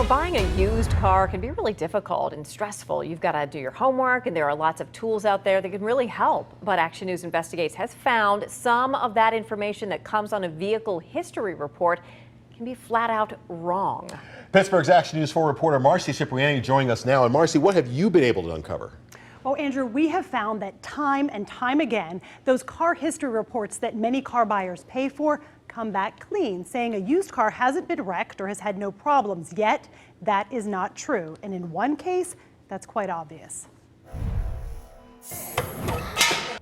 Buying a used car can be really difficult and stressful. You've got to do your homework, and there are lots of tools out there that can really help. But Action News Investigates has found some of that information that comes on a vehicle history report can be flat out wrong. Pittsburgh's Action News 4 reporter Marcy Cipriani joining us now. And Marcy, what have you been able to uncover? Well, Andrew, we have found that time and time again, those car history reports that many car buyers pay for come back clean, saying a used car hasn't been wrecked or has had no problems. Yet, that is not true. And in one case, that's quite obvious.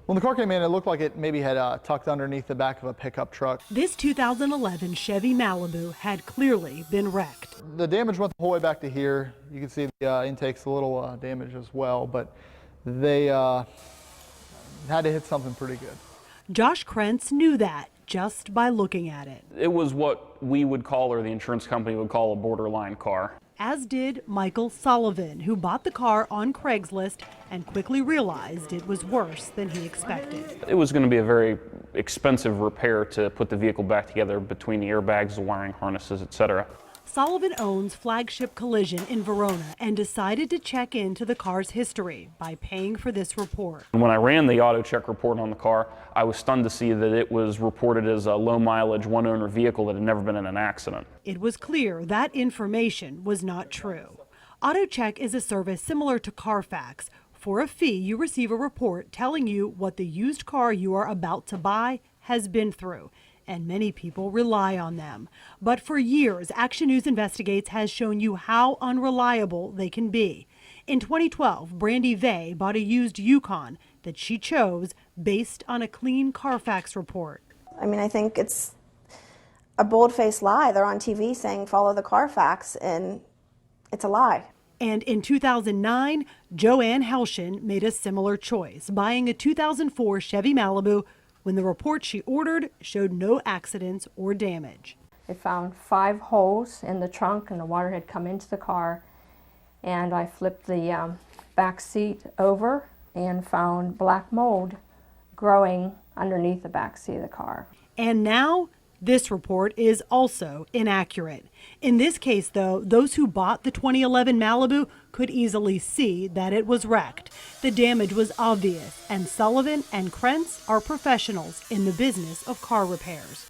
When the car came in, it looked like it maybe had tucked underneath the back of a pickup truck. This 2011 Chevy Malibu had clearly been wrecked. The damage went the whole way back to here. You can see the intake's a little damaged as well, but they had to hit something pretty good. Josh Krentz knew that just by looking at it. It was what we would call, or the insurance company would call, a borderline car. As did Michael Sullivan, who bought the car on Craigslist and quickly realized it was worse than he expected. It was going to be a very expensive repair to put the vehicle back together between the airbags, the wiring harnesses, etc. Sullivan owns Flagship Collision in Verona and decided to check into the car's history by paying for this report. When I ran the auto check report on the car, I was stunned to see that it was reported as a low mileage, one owner vehicle that had never been in an accident. It was clear that information was not true. AutoCheck is a service similar to Carfax. For a fee, you receive a report telling you what the used car you are about to buy has been through, and many people rely on them. But for years, Action News Investigates has shown you how unreliable they can be. In 2012, Brandy Vay bought a used Yukon that she chose based on a clean Carfax report. I mean, I think it's a bold-faced lie. They're on TV saying follow the Carfax, and it's a lie. And in 2009, Joanne Helshin made a similar choice, buying a 2004 Chevy Malibu when the report she ordered showed no accidents or damage. They found 5 holes in the trunk and the water had come into the car, and I flipped the back seat over and found black mold growing underneath the back seat of the car. And now this report is also inaccurate. In this case, though, those who bought the 2011 Malibu could easily see that it was wrecked. The damage was obvious, and Sullivan and Krentz are professionals in the business of car repairs.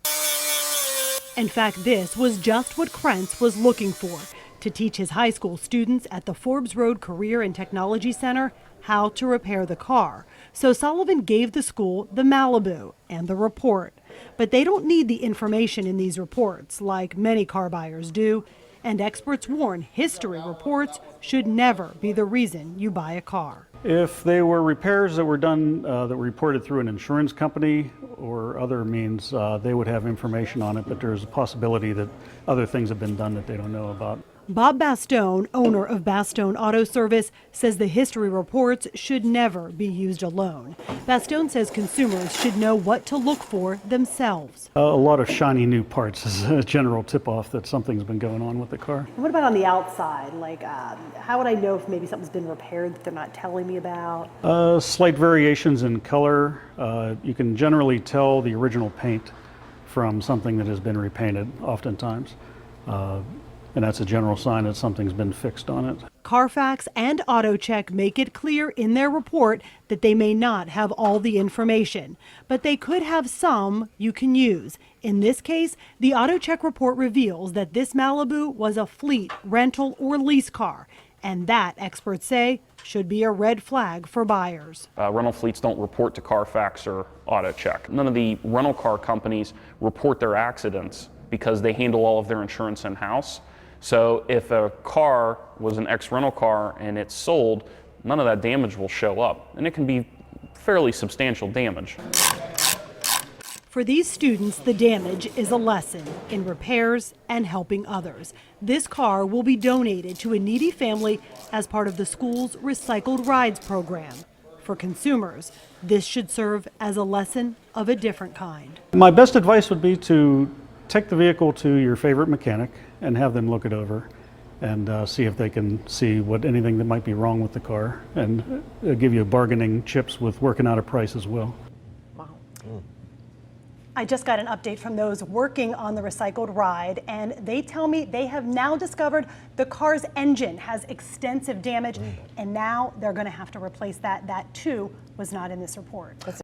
In fact, this was just what Krentz was looking for, to teach his high school students at the Forbes Road Career and Technology Center how to repair the car. So Sullivan gave the school the Malibu and the report. But they don't need the information in these reports like many car buyers do. And experts warn history reports should never be the reason you buy a car. If they were repairs that were done, that were reported through an insurance company or other means, they would have information on it, but there's a possibility that other things have been done that they don't know about. Bob Bastone, owner of Bastone Auto Service, says the history reports should never be used alone. Bastone says consumers should know what to look for themselves. A lot of shiny new parts is a general tip-off that something's been going on with the car. What about on the outside? Like, how would I know if maybe something's been repaired that they're not telling me about? Slight variations in color. You can generally tell the original paint from something that has been repainted, oftentimes. And that's a general sign that something's been fixed on it. Carfax and AutoCheck make it clear in their report that they may not have all the information, but they could have some you can use. In this case, the AutoCheck report reveals that this Malibu was a fleet, rental, or lease car, and that, experts say, should be a red flag for buyers. Rental fleets don't report to Carfax or AutoCheck. None of the rental car companies report their accidents because they handle all of their insurance in-house. So if a car was an ex-rental car and it's sold, none of that damage will show up, and it can be fairly substantial damage. For these students, the damage is a lesson in repairs and helping others. This car will be donated to a needy family as part of the school's Recycled Rides program. For consumers, this should serve as a lesson of a different kind. My best advice would be to take the vehicle to your favorite mechanic and have them look it over and see if they can see anything that might be wrong with the car, and give you bargaining chips with working out a price as well. Wow. I just got an update from those working on the recycled ride, and they tell me they have now discovered the car's engine has extensive damage, and now they're going to have to replace that. That too was not in this report.